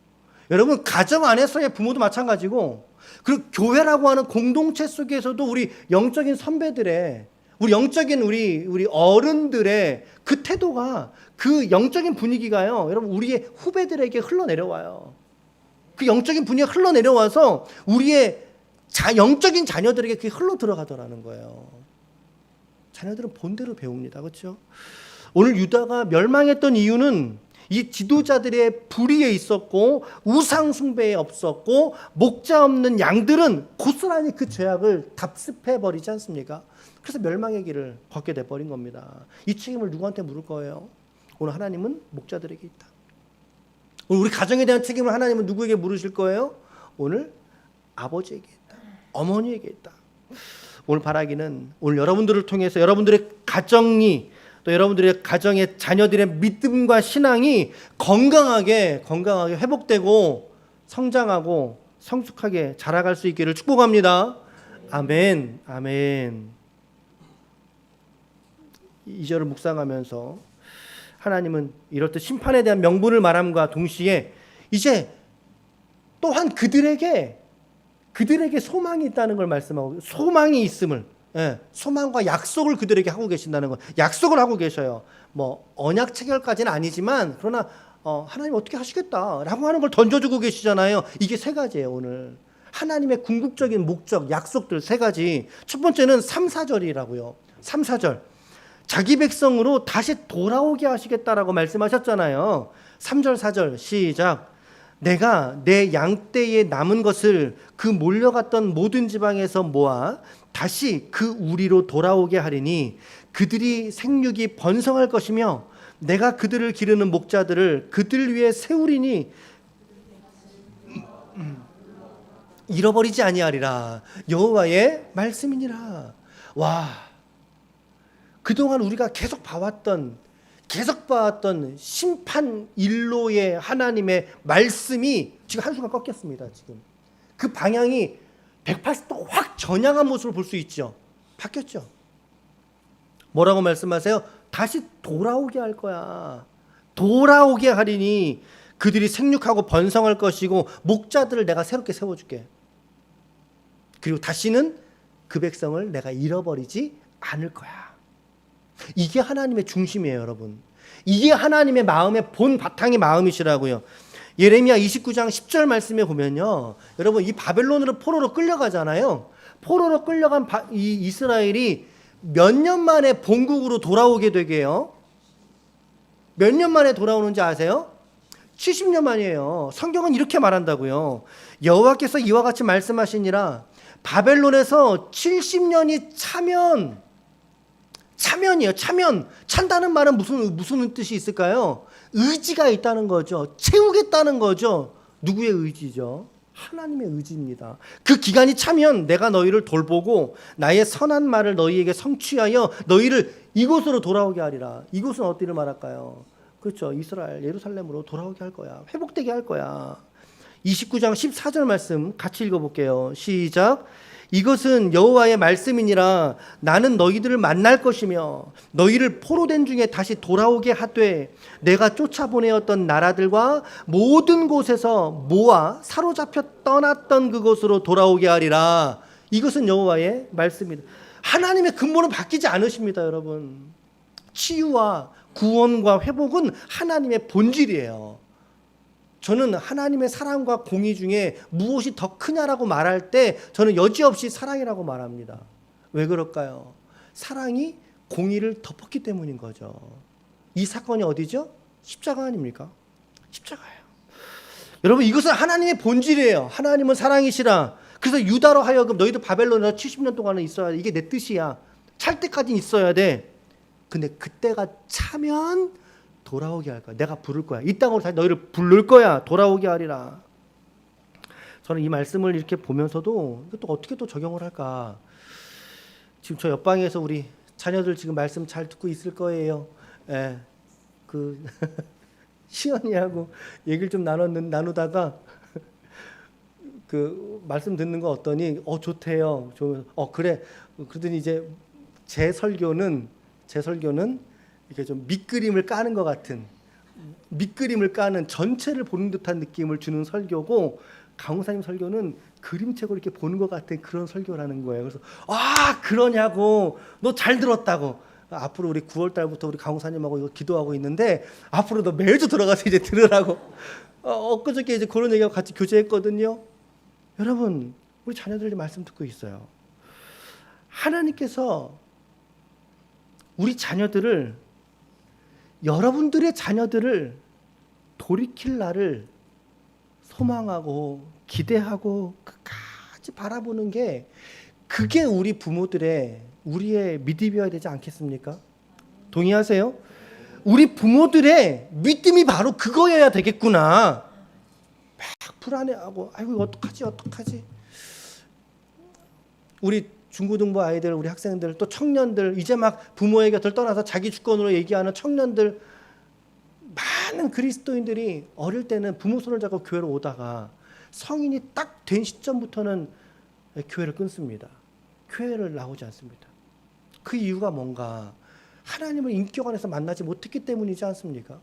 여러분 가정 안에서의 부모도 마찬가지고, 그리고 교회라고 하는 공동체 속에서도 우리 영적인 선배들의, 우리 영적인 우리 어른들의 그 태도가, 그 영적인 분위기가요, 여러분 우리의 후배들에게 흘러내려와요. 그 영적인 분위기가 흘러내려와서 우리의 영적인 자녀들에게 그게 흘러 들어가더라는 거예요. 자녀들은 본대로 배웁니다. 그렇죠? 오늘 유다가 멸망했던 이유는 이 지도자들의 불의에 있었고, 우상 숭배에 없었고, 목자 없는 양들은 고스란히 그 죄악을 답습해 버리지 않습니까? 그래서 멸망의 길을 걷게 돼 버린 겁니다. 이 책임을 누구한테 물을 거예요? 오늘 하나님은 목자들에게 있다. 오늘 우리 가정에 대한 책임을 하나님은 누구에게 물으실 거예요? 오늘 아버지에게 있다. 어머니에게 있다. 오늘 바라기는 오늘 여러분들을 통해서 여러분들의 가정이, 또 여러분들의 가정의 자녀들의 믿음과 신앙이 건강하게 회복되고 성장하고 성숙하게 자라갈 수 있기를 축복합니다. 아멘. 아멘. 2절을 묵상하면서 하나님은 이렇듯 심판에 대한 명분을 말함과 동시에 이제 또한 그들에게 소망이 있다는 걸 말씀하고, 소망이 있음을, 소망과 약속을 그들에게 하고 계신다는 거, 약속을 하고 계셔요. 뭐 언약 체결까지는 아니지만 그러나 하나님 어떻게 하시겠다라고 하는 걸 던져주고 계시잖아요. 이게 세 가지예요. 오늘 하나님의 궁극적인 목적, 약속들 세 가지. 첫 번째는 3, 4절이라고요. 3, 4절. 자기 백성으로 다시 돌아오게 하시겠다라고 말씀하셨잖아요. 3절, 4절 시작. 내가 내 양떼에 남은 것을 그 몰려갔던 모든 지방에서 모아 다시 그 우리로 돌아오게 하리니 그들이 생육이 번성할 것이며 내가 그들을 기르는 목자들을 그들 위에 세우리니 잃어버리지 아니하리라. 여호와의 말씀이니라. 와, 그동안 우리가 계속 봐왔던 심판 일로의 하나님의 말씀이 지금 한순간 꺾였습니다. 지금 그 방향이 180도 확 전향한 모습을 볼 수 있죠. 바뀌었죠. 뭐라고 말씀하세요? 다시 돌아오게 할 거야. 돌아오게 하리니 그들이 생육하고 번성할 것이고 목자들을 내가 새롭게 세워줄게. 그리고 다시는 그 백성을 내가 잃어버리지 않을 거야. 이게 하나님의 중심이에요, 여러분. 이게 하나님의 마음의 본 바탕의 마음이시라고요. 예레미야 29장 10절 말씀에 보면요, 여러분 이 바벨론으로 포로로 끌려가잖아요. 포로로 끌려간 이 이스라엘이 몇 년 만에 본국으로 돌아오게 되게요. 몇 년 만에 돌아오는지 아세요? 70년 만이에요. 성경은 이렇게 말한다고요. 여호와께서 이와 같이 말씀하시니라. 바벨론에서 70년이 차면이에요. 찬다는 말은 무슨 뜻이 있을까요? 의지가 있다는 거죠. 채우겠다는 거죠. 누구의 의지죠? 하나님의 의지입니다. 그 기간이 차면 내가 너희를 돌보고 나의 선한 말을 너희에게 성취하여 너희를 이곳으로 돌아오게 하리라. 이곳은 어디를 말할까요? 그렇죠. 이스라엘, 예루살렘으로 돌아오게 할 거야. 회복되게 할 거야. 29장 14절 말씀 같이 읽어볼게요. 시작. 이것은 여호와의 말씀이니라. 나는 너희들을 만날 것이며 너희를 포로된 중에 다시 돌아오게 하되 내가 쫓아보내었던 나라들과 모든 곳에서 모아 사로잡혀 떠났던 그곳으로 돌아오게 하리라. 이것은 여호와의 말씀이다. 하나님의 근본은 바뀌지 않으십니다, 여러분. 치유와 구원과 회복은 하나님의 본질이에요. 저는 하나님의 사랑과 공의 중에 무엇이 더 크냐라고 말할 때 저는 여지없이 사랑이라고 말합니다. 왜 그럴까요? 사랑이 공의를 덮었기 때문인 거죠. 이 사건이 어디죠? 십자가 아닙니까? 십자가예요. 여러분, 이것은 하나님의 본질이에요. 하나님은 사랑이시라. 그래서 유다로 하여금 너희도 바벨론에서 70년 동안은 있어야 돼. 이게 내 뜻이야. 찰 때까지는 있어야 돼. 근데 그때가 차면 돌아오게 할 거야. 내가 부를 거야. 이 땅으로 다시 너희를 부를 거야. 돌아오게 하리라. 저는 이 말씀을 이렇게 보면서도 또 어떻게 또 적용을 할까? 지금 저 옆방에서 우리 자녀들 지금 말씀 잘 듣고 있을 거예요. 예. 시연이하고 얘기를 좀 나누다가 그 말씀 듣는 거 어떠니? 좋대요. 그래. 그러더니 이제 제 설교는 이렇게 좀 밑그림을 까는 것 같은, 밑그림을 까는 전체를 보는 듯한 느낌을 주는 설교고, 강우사님 설교는 그림책으로 이렇게 보는 것 같은 그런 설교라는 거예요. 그래서 그러냐고, 너 잘 들었다고. 앞으로 우리 9월 달부터 우리 강우사님하고 이거 기도하고 있는데 앞으로 너 매주 들어가서 이제 들으라고. 엊그저께 이제 그런 얘기하고 같이 교제했거든요. 여러분, 우리 자녀들이 말씀 듣고 있어요. 하나님께서 우리 자녀들을, 여러분들의 자녀들을 돌이킬 날을 소망하고 기대하고 끝까지 바라보는 게, 그게 우리 부모들의, 우리의 믿음이어야 되지 않겠습니까? 동의하세요? 우리 부모들의 믿음이 바로 그거여야 되겠구나. 막 불안해하고 아이고 어떡하지. 우리 중고등부 아이들, 우리 학생들, 또 청년들, 이제 막 부모의 곁을 떠나서 자기 주권으로 얘기하는 청년들, 많은 그리스도인들이 어릴 때는 부모 손을 잡고 교회로 오다가 성인이 딱 된 시점부터는 교회를 끊습니다. 교회를 나오지 않습니다. 그 이유가 뭔가? 하나님을 인격 안에서 만나지 못했기 때문이지 않습니까?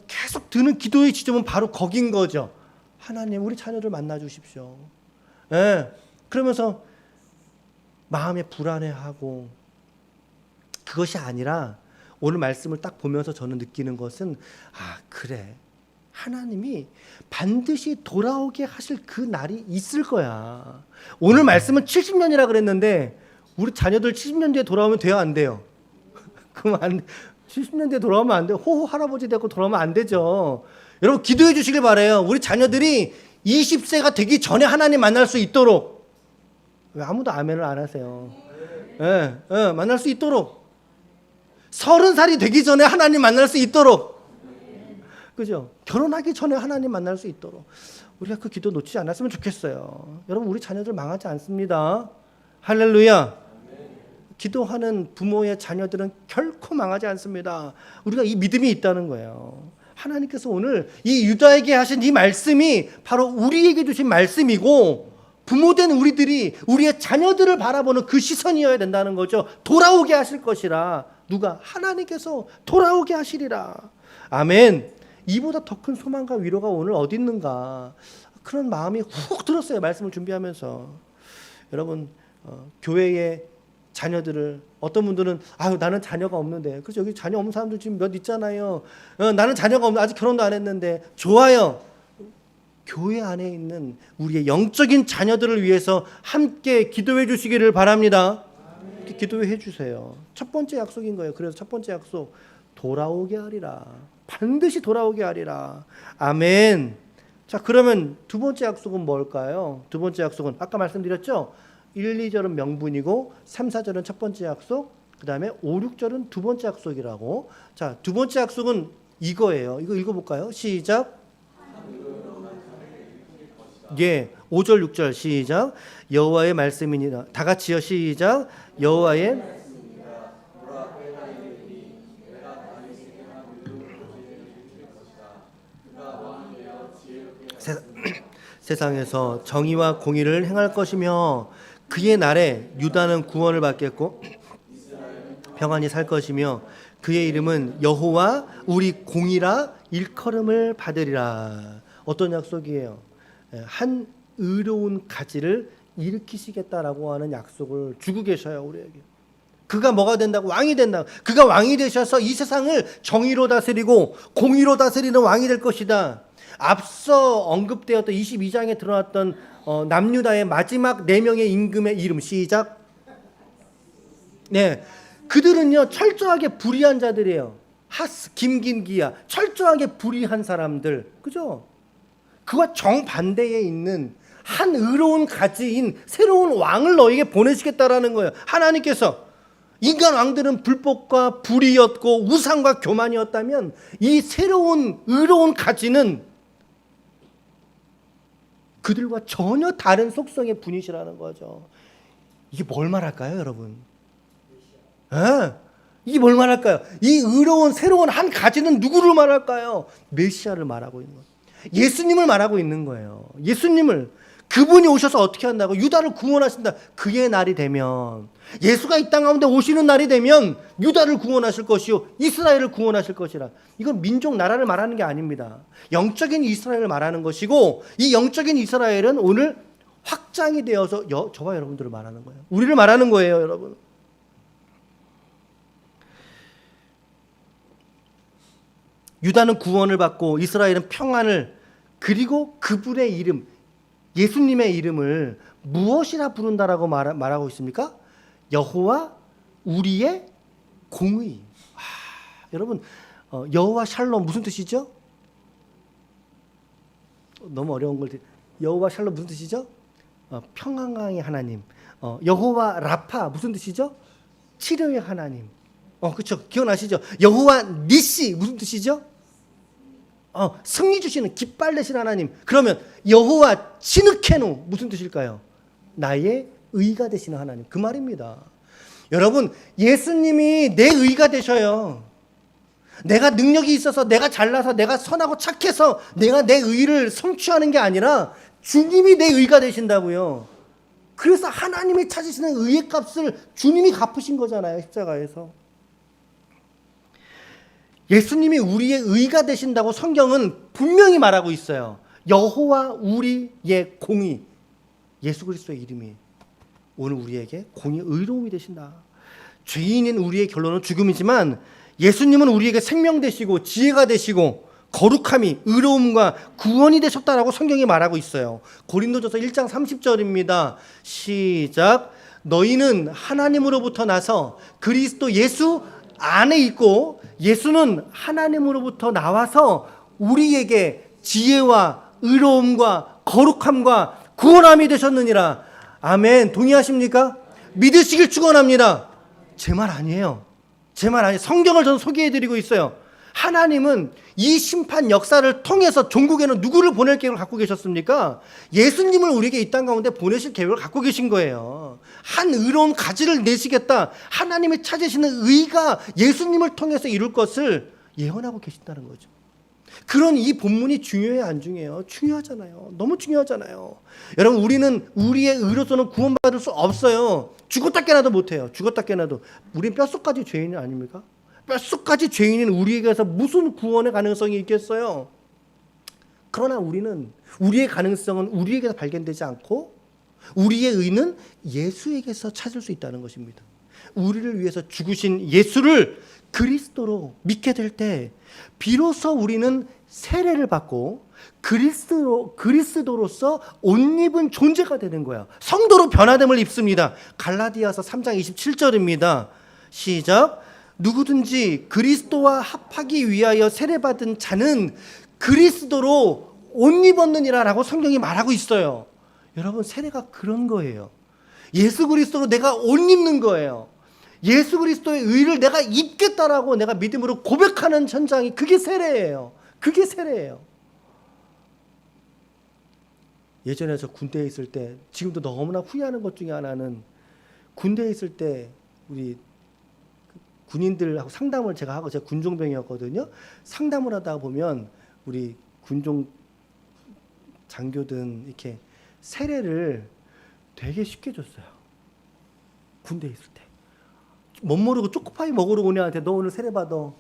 계속 드는 기도의 지점은 바로 거긴 거죠. 하나님 우리 자녀들 만나 주십시오. 예. 그러면서 마음에 불안해하고 그것이 아니라 오늘 말씀을 딱 보면서 저는 느끼는 것은 그래. 하나님이 반드시 돌아오게 하실 그 날이 있을 거야. 오늘 말씀은 70년이라 그랬는데 우리 자녀들 70년 뒤에 돌아오면 돼요, 안 돼요? 그럼 70년 뒤에 돌아오면 안 돼요. 호호 할아버지 되고 돌아오면 안 되죠. 여러분 기도해 주시길 바라요. 우리 자녀들이 20세가 되기 전에 하나님 만날 수 있도록. 왜 아무도 아멘을 안 하세요? 만날 수 있도록. 30살이 되기 전에 하나님 만날 수 있도록. 그죠? 결혼하기 전에 하나님 만날 수 있도록. 우리가 그 기도 놓치지 않았으면 좋겠어요. 여러분 우리 자녀들 망하지 않습니다. 할렐루야. 기도하는 부모의 자녀들은 결코 망하지 않습니다. 우리가 이 믿음이 있다는 거예요. 하나님께서 오늘 이 유다에게 하신 이 말씀이 바로 우리에게 주신 말씀이고 부모된 우리들이 우리의 자녀들을 바라보는 그 시선이어야 된다는 거죠. 돌아오게 하실 것이라. 누가? 하나님께서 돌아오게 하시리라. 아멘. 이보다 더 큰 소망과 위로가 오늘 어디 있는가. 그런 마음이 훅 들었어요. 말씀을 준비하면서. 여러분 교회의 자녀들을 어떤 분들은 나는 자녀가 없는데 그렇죠. 여기 자녀 없는 사람들 지금 몇 있잖아요. 나는 자녀가 없는데 아직 결혼도 안 했는데 좋아요. 교회 안에 있는 우리의 영적인 자녀들을 위해서 함께 기도해 주시기를 바랍니다. 기도해 주세요. 첫 번째 약속인 거예요. 그래서 첫 번째 약속 돌아오게 하리라. 반드시 돌아오게 하리라. 아멘. 자 그러면 두 번째 약속은 뭘까요? 두 번째 약속은 아까 말씀드렸죠. 1, 2절은 명분이고 3, 4절은 첫 번째 약속, 그 다음에 5, 6절은 두 번째 약속이라고. 자, 두 번째 약속은 이거예요. 이거 읽어볼까요? 시작. 예, 5절, 6절 시작. 여호와의 말씀이니라. 다 같이요. 시작. 여호와의 세상에서 정의와 공의를 행할 것이며 그의 날에 유다는 구원을 받겠고 평안히 살 것이며 그의 이름은 여호와 우리 공이라 일컬음을 받으리라. 어떤 약속이에요? 한 의로운 가지를 일으키시겠다라고 하는 약속을 주고 계셔요. 우리에게. 그가 뭐가 된다고? 왕이 된다고. 그가 왕이 되셔서 이 세상을 정의로 다스리고 공의로 다스리는 왕이 될 것이다. 앞서 언급되었던 22장에 드러났던 남유다의 마지막 4명의 임금의 이름 시작. 네, 그들은요 철저하게 불의한 자들이에요. 하스, 김긴기야 철저하게 불의한 사람들, 그죠? 그와 정반대에 있는 한 의로운 가지인 새로운 왕을 너에게 보내시겠다라는 거예요. 하나님께서. 인간 왕들은 불법과 불의였고 우상과 교만이었다면 이 새로운 의로운 가지는 그들과 전혀 다른 속성의 분이시라는 거죠. 이게 뭘 말할까요, 여러분? 이게 뭘 말할까요? 이 의로운 새로운 한 가지는 누구를 말할까요? 메시아를 말하고 있는 거예요. 예수님을 말하고 있는 거예요. 예수님을. 그분이 오셔서 어떻게 한다고? 유다를 구원하신다. 그의 날이 되면, 예수가 이 땅 가운데 오시는 날이 되면 유다를 구원하실 것이요 이스라엘을 구원하실 것이라. 이건 민족 나라를 말하는 게 아닙니다. 영적인 이스라엘을 말하는 것이고, 이 영적인 이스라엘은 오늘 확장이 되어서 저와 여러분들을 말하는 거예요. 우리를 말하는 거예요, 여러분. 유다는 구원을 받고 이스라엘은 평안을, 그리고 그분의 이름, 예수님의 이름을 무엇이라 부른다라고 말하고 있습니까? 여호와 우리의 공의. 여러분, 여호와 샬롬 무슨 뜻이죠? 너무 어려운 걸. 여호와 샬롬 무슨 뜻이죠? 평강의 하나님. 여호와 라파 무슨 뜻이죠? 치료의 하나님. 그렇죠. 기억나시죠? 여호와 니시 무슨 뜻이죠? 승리 주시는, 깃발 내신 하나님. 그러면 여호와 치느케누 무슨 뜻일까요? 나의 의가 되시는 하나님. 그 말입니다. 여러분, 예수님이 내 의가 되셔요. 내가 능력이 있어서, 내가 잘나서, 내가 선하고 착해서 내가 내 의를 성취하는 게 아니라 주님이 내 의가 되신다고요. 그래서 하나님이 찾으시는 의의 값을 주님이 갚으신 거잖아요, 십자가에서. 예수님이 우리의 의가 되신다고 성경은 분명히 말하고 있어요. 여호와 우리의 공의, 예수 그리스도의 이름이 오늘 우리에게 공의 의로움이 되신다. 죄인인 우리의 결론은 죽음이지만 예수님은 우리에게 생명 되시고 지혜가 되시고 거룩함이 의로움과 구원이 되셨다라고 성경이 말하고 있어요. 고린도전서 1장 30절입니다. 시작. 너희는 하나님으로부터 나서 그리스도 예수 안에 있고 예수는 하나님으로부터 나와서 우리에게 지혜와 의로움과 거룩함과 구원함이 되셨느니라. 아멘. 동의하십니까? 믿으시길 축원합니다. 제 말 아니에요. 제 말 아니에요. 성경을 저는 소개해드리고 있어요. 하나님은 이 심판 역사를 통해서 종국에는 누구를 보낼 계획을 갖고 계셨습니까? 예수님을 우리에게 이 땅 가운데 보내실 계획을 갖고 계신 거예요. 한 의로운 가지를 내시겠다. 하나님이 찾으시는 의가 예수님을 통해서 이룰 것을 예언하고 계신다는 거죠. 그런 이 본문이 중요해요, 안 중요해요? 중요하잖아요. 너무 중요하잖아요. 여러분, 우리는 우리의 의로서는 구원받을 수 없어요. 죽었다 깨나도 못해요. 죽었다 깨나도. 우린 뼛속까지 죄인 아닙니까? 뼛속까지 죄인인 우리에게서 무슨 구원의 가능성이 있겠어요? 그러나 우리는 우리의 가능성은 우리에게서 발견되지 않고 우리의 의는 예수에게서 찾을 수 있다는 것입니다. 우리를 위해서 죽으신 예수를 그리스도로 믿게 될 때 비로소 우리는 세례를 받고 그리스도로서 옷 입은 존재가 되는 거야. 성도로 변화됨을 입습니다. 갈라디아서 3장 27절입니다. 시작. 누구든지 그리스도와 합하기 위하여 세례받은 자는 그리스도로 옷 입었느니라 라고 성경이 말하고 있어요. 여러분, 세례가 그런 거예요. 예수 그리스도로 내가 옷 입는 거예요. 예수 그리스도의 의를 내가 입겠다라고 내가 믿음으로 고백하는 현장이 그게 세례예요. 그게 세례예요. 예전에 저 군대에 있을 때, 지금도 너무나 후회하는 것 중에 하나는 군대에 있을 때 우리 군인들하고 상담을 제가 하고, 제가 군종병이었거든요. 상담을 하다 보면 우리 군종 장교든 이렇게 세례를 되게 쉽게 줬어요. 군대에 있을 때. 못 모르고 초코파이 먹으러 온 애한테 너 오늘 세례 받아.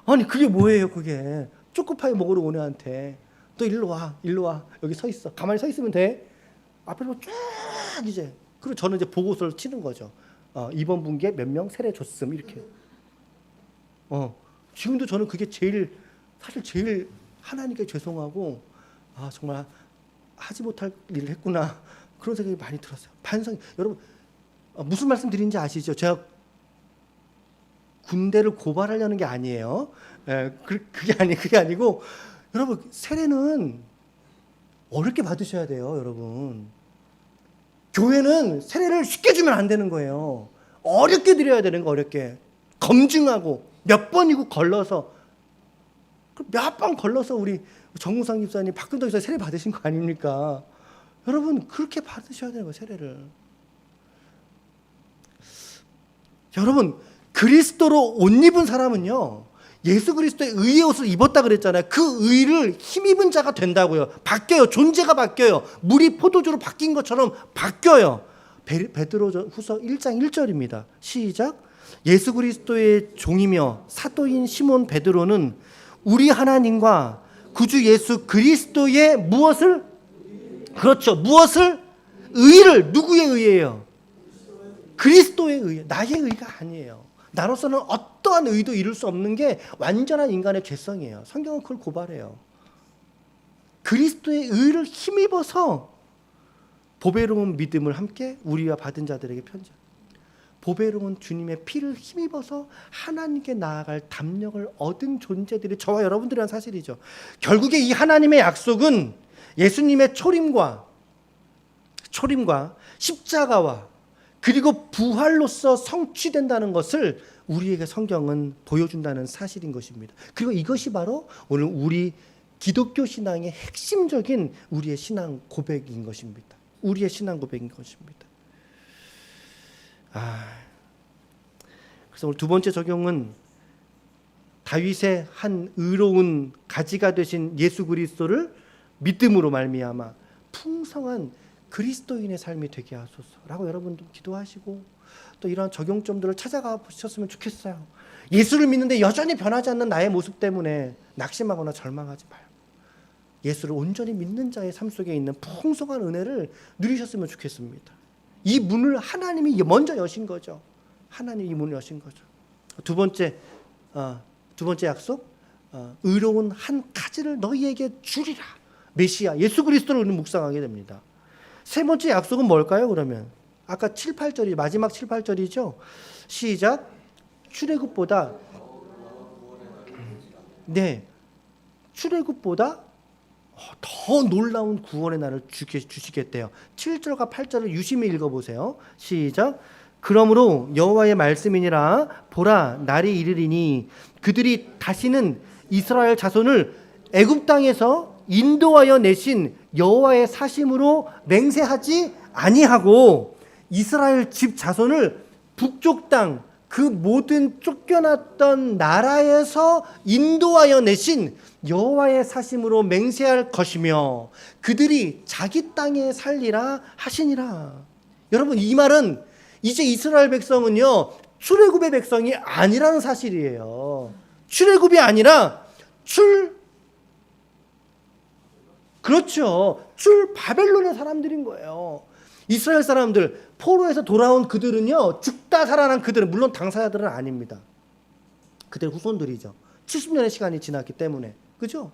아니 그게 뭐예요 그게. 초코파이 먹으러 온 애한테 너 일로 와, 일로 와. 여기 서 있어. 가만히 서 있으면 돼. 앞에서 쭉 이제. 그리고 저는 이제 보고서를 치는 거죠. 이번 분기에 몇 명 세례 줬음 이렇게. 지금도 저는 그게 사실 제일 하나님께 죄송하고 정말 하지 못할 일을 했구나 그런 생각이 많이 들었어요. 반성. 여러분 무슨 말씀 드린지 아시죠? 제가 군대를 고발하려는 게 아니에요. 그게 아니고 여러분 세례는 어렵게 받으셔야 돼요, 여러분. 교회는 세례를 쉽게 주면 안 되는 거예요. 어렵게 드려야 되는 거, 어렵게. 검증하고 몇 번이고 걸러서 몇 번 걸러서 우리 정우상 집사님, 박근덕 집사님 세례 받으신 거 아닙니까? 여러분 그렇게 받으셔야 되는 거예요, 세례를. 여러분 그리스도로 옷 입은 사람은요, 예수 그리스도의 의의 옷을 입었다 그랬잖아요. 그 의를 힘입은 자가 된다고요. 바뀌어요. 존재가 바뀌어요. 물이 포도주로 바뀐 것처럼 바뀌어요. 베드로후서 1장 1절입니다. 시작. 예수 그리스도의 종이며 사도인 시몬 베드로는 우리 하나님과 구주 예수 그리스도의 무엇을? 그렇죠. 무엇을? 의를. 누구의 의예요? 그리스도의 의. 나의 의가 아니에요. 나로서는 어떠한 의도 이룰 수 없는 게 완전한 인간의 죄성이에요. 성경은 그걸 고발해요. 그리스도의 의를 힘입어서 보배로운 믿음을 함께 우리와 받은 자들에게 편지. 보배로운 주님의 피를 힘입어서 하나님께 나아갈 담력을 얻은 존재들이 저와 여러분들이란 사실이죠. 결국에 이 하나님의 약속은 예수님의 초림과 십자가와 그리고 부활로서 성취된다는 것을 우리에게 성경은 보여준다는 사실인 것입니다. 그리고 이것이 바로 오늘 우리 기독교 신앙의 핵심적인 우리의 신앙 고백인 것입니다. 우리의 신앙 고백인 것입니다. 그래서 오늘 두 번째 적용은 다윗의 한 의로운 가지가 되신 예수 그리스도를 믿음으로 말미암아 풍성한 그리스도인의 삶이 되게 하소서라고 여러분도 기도하시고 또 이런 적용점들을 찾아가 보셨으면 좋겠어요. 예수를 믿는데 여전히 변하지 않는 나의 모습 때문에 낙심하거나 절망하지 말고 예수를 온전히 믿는 자의 삶 속에 있는 풍성한 은혜를 누리셨으면 좋겠습니다. 이 문을 하나님이 먼저 여신 거죠. 하나님이 이 문을 여신 거죠. 두 번째 약속, 의로운 한 가지를 너희에게 주리라. 메시아 예수 그리스도를 우리는 묵상하게 됩니다. 세 번째 약속은 뭘까요? 그러면 아까 7, 8절이 마지막 7, 8절이죠. 시작. 출애굽보다 출애굽보다 더 놀라운 구원의 날을 주시겠대요. 7절과 8절을 유심히 읽어보세요. 시작. 그러므로 여호와의 말씀이니라. 보라, 날이 이르리니 그들이 다시는 이스라엘 자손을 애굽 땅에서 인도하여 내신 여호와의 사심으로 맹세하지 아니하고 이스라엘 집 자손을 북쪽 땅 그 모든 쫓겨났던 나라에서 인도하여 내신 여호와의 사심으로 맹세할 것이며 그들이 자기 땅에 살리라 하시니라. 여러분, 이 말은 이제 이스라엘 백성은요 출애굽의 백성이 아니라는 사실이에요. 출애굽이 아니라 출 바벨론의 사람들인 거예요. 이스라엘 사람들, 포로에서 돌아온 그들은요, 죽다 살아난 그들은, 물론 당사자들은 아닙니다. 그들의 후손들이죠. 70년의 시간이 지났기 때문에. 그죠?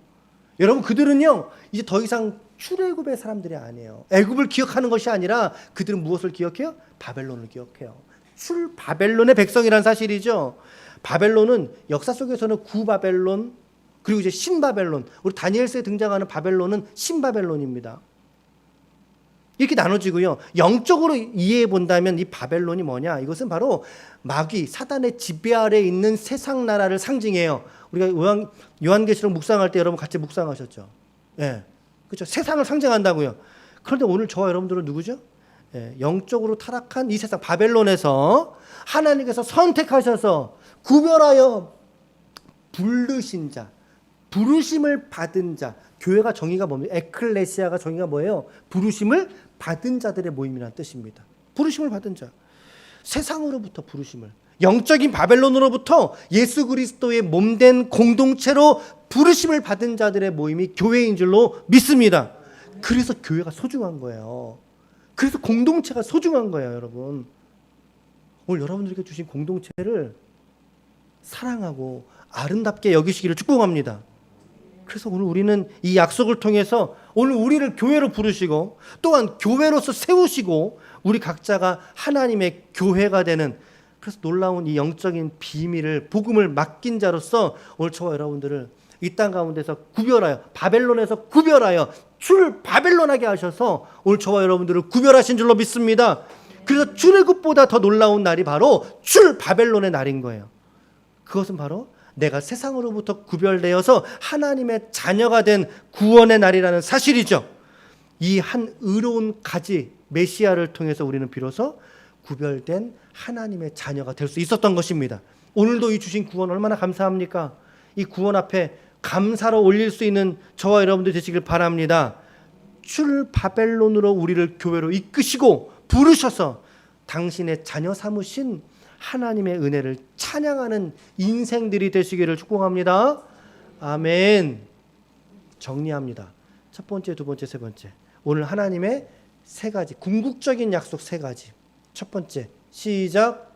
여러분, 그들은요, 이제 더 이상 출애굽의 사람들이 아니에요. 애굽을 기억하는 것이 아니라 그들은 무엇을 기억해요? 바벨론을 기억해요. 출 바벨론의 백성이라는 사실이죠. 바벨론은 역사 속에서는 구바벨론, 그리고 이제 신바벨론, 우리 다니엘서에 등장하는 바벨론은 신바벨론입니다. 이렇게 나눠지고요. 영적으로 이해해 본다면 이 바벨론이 뭐냐? 이것은 바로 마귀, 사단의 지배 아래에 있는 세상 나라를 상징해요. 우리가 요한계시록 묵상할 때 여러분 같이 묵상하셨죠? 예, 그렇죠. 세상을 상징한다고요. 그런데 오늘 저와 여러분들은 누구죠? 예, 영적으로 타락한 이 세상 바벨론에서 하나님께서 선택하셔서 구별하여 부르신 자, 부르심을 받은 자. 교회가 정의가 뭡니까? 에클레시아가 정의가 뭐예요? 부르심을 받은 자들의 모임이라는 뜻입니다. 부르심을 받은 자. 세상으로부터 부르심을, 영적인 바벨론으로부터 예수 그리스도의 몸된 공동체로 부르심을 받은 자들의 모임이 교회인 줄로 믿습니다. 그래서 교회가 소중한 거예요. 그래서 공동체가 소중한 거예요, 여러분. 오늘 여러분들에게 주신 공동체를 사랑하고 아름답게 여기시기를 축복합니다. 그래서 오늘 우리는 이 약속을 통해서 오늘 우리를 교회로 부르시고 또한 교회로서 세우시고 우리 각자가 하나님의 교회가 되는, 그래서 놀라운 이 영적인 비밀을, 복음을 맡긴 자로서 오늘 저와 여러분들을 이 땅 가운데서 구별하여, 바벨론에서 구별하여 출 바벨론하게 하셔서 오늘 저와 여러분들을 구별하신 줄로 믿습니다. 그래서 출애굽보다 더 놀라운 날이 바로 출 바벨론의 날인 거예요. 그것은 바로 내가 세상으로부터 구별되어서 하나님의 자녀가 된 구원의 날이라는 사실이죠. 이 한 의로운 가지 메시아를 통해서 우리는 비로소 구별된 하나님의 자녀가 될 수 있었던 것입니다. 오늘도 이 주신 구원 얼마나 감사합니까? 이 구원 앞에 감사로 올릴 수 있는 저와 여러분들 되시길 바랍니다. 출 바벨론으로 우리를 교회로 이끄시고 부르셔서 당신의 자녀 삼으신 하나님의 은혜를 찬양하는 인생들이 되시기를 축복합니다. 아멘. 정리합니다. 첫 번째, 두 번째, 세 번째. 오늘 하나님의 세 가지, 궁극적인 약속 세 가지. 첫 번째, 시작.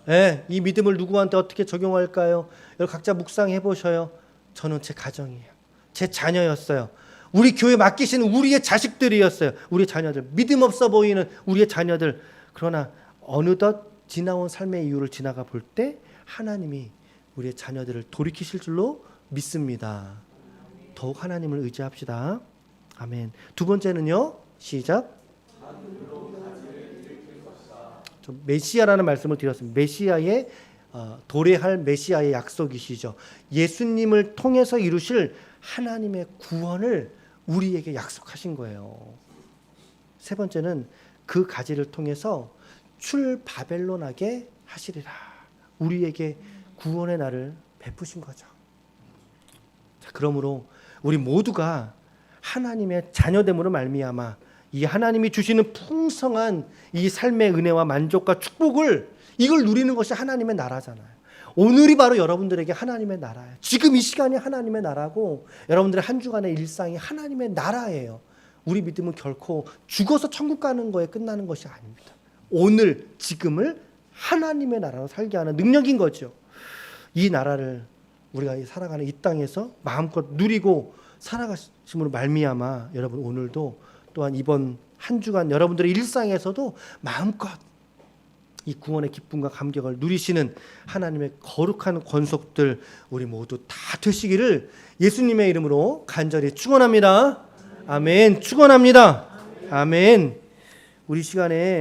네, 이 믿음을 누구한테 어떻게 적용할까요? 여러분 각자 묵상해 보셔요. 저는 제 가정이에요. 제 자녀였어요. 우리 교회 맡기신 우리의 자식들이었어요. 우리의 자녀들. 믿음 없어 보이는 우리의 자녀들. 그러나 어느덧 지나온 삶의 이유를 지나가 볼 때 하나님이 우리의 자녀들을 돌이키실 줄로 믿습니다. 더욱 하나님을 의지합시다. 아멘. 두 번째는요. 시작. 메시아라는 말씀을 드렸습니다. 메시아의 도래할 메시아의 약속이시죠. 예수님을 통해서 이루실 하나님의 구원을 우리에게 약속하신 거예요. 세 번째는 그 가지를 통해서 출 바벨론하게 하시리라. 우리에게 구원의 날을 베푸신 거죠. 자, 그러므로 우리 모두가 하나님의 자녀됨으로 말미암아 이 하나님이 주시는 풍성한 이 삶의 은혜와 만족과 축복을, 이걸 누리는 것이 하나님의 나라잖아요. 오늘이 바로 여러분들에게 하나님의 나라예요. 지금 이 시간이 하나님의 나라고 여러분들의 한 주간의 일상이 하나님의 나라예요. 우리 믿음은 결코 죽어서 천국 가는 거에 끝나는 것이 아닙니다. 오늘 지금을 하나님의 나라로 살게 하는 능력인 거죠. 이 나라를 우리가 살아가는 이 땅에서 마음껏 누리고 살아가심으로 말미암아 여러분 오늘도 또한 이번 한 주간 여러분들의 일상에서도 마음껏 이 구원의 기쁨과 감격을 누리시는 하나님의 거룩한 권속들 우리 모두 다 되시기를 예수님의 이름으로 간절히 축원합니다. 아멘. 축원합니다. 아멘. 우리 시간에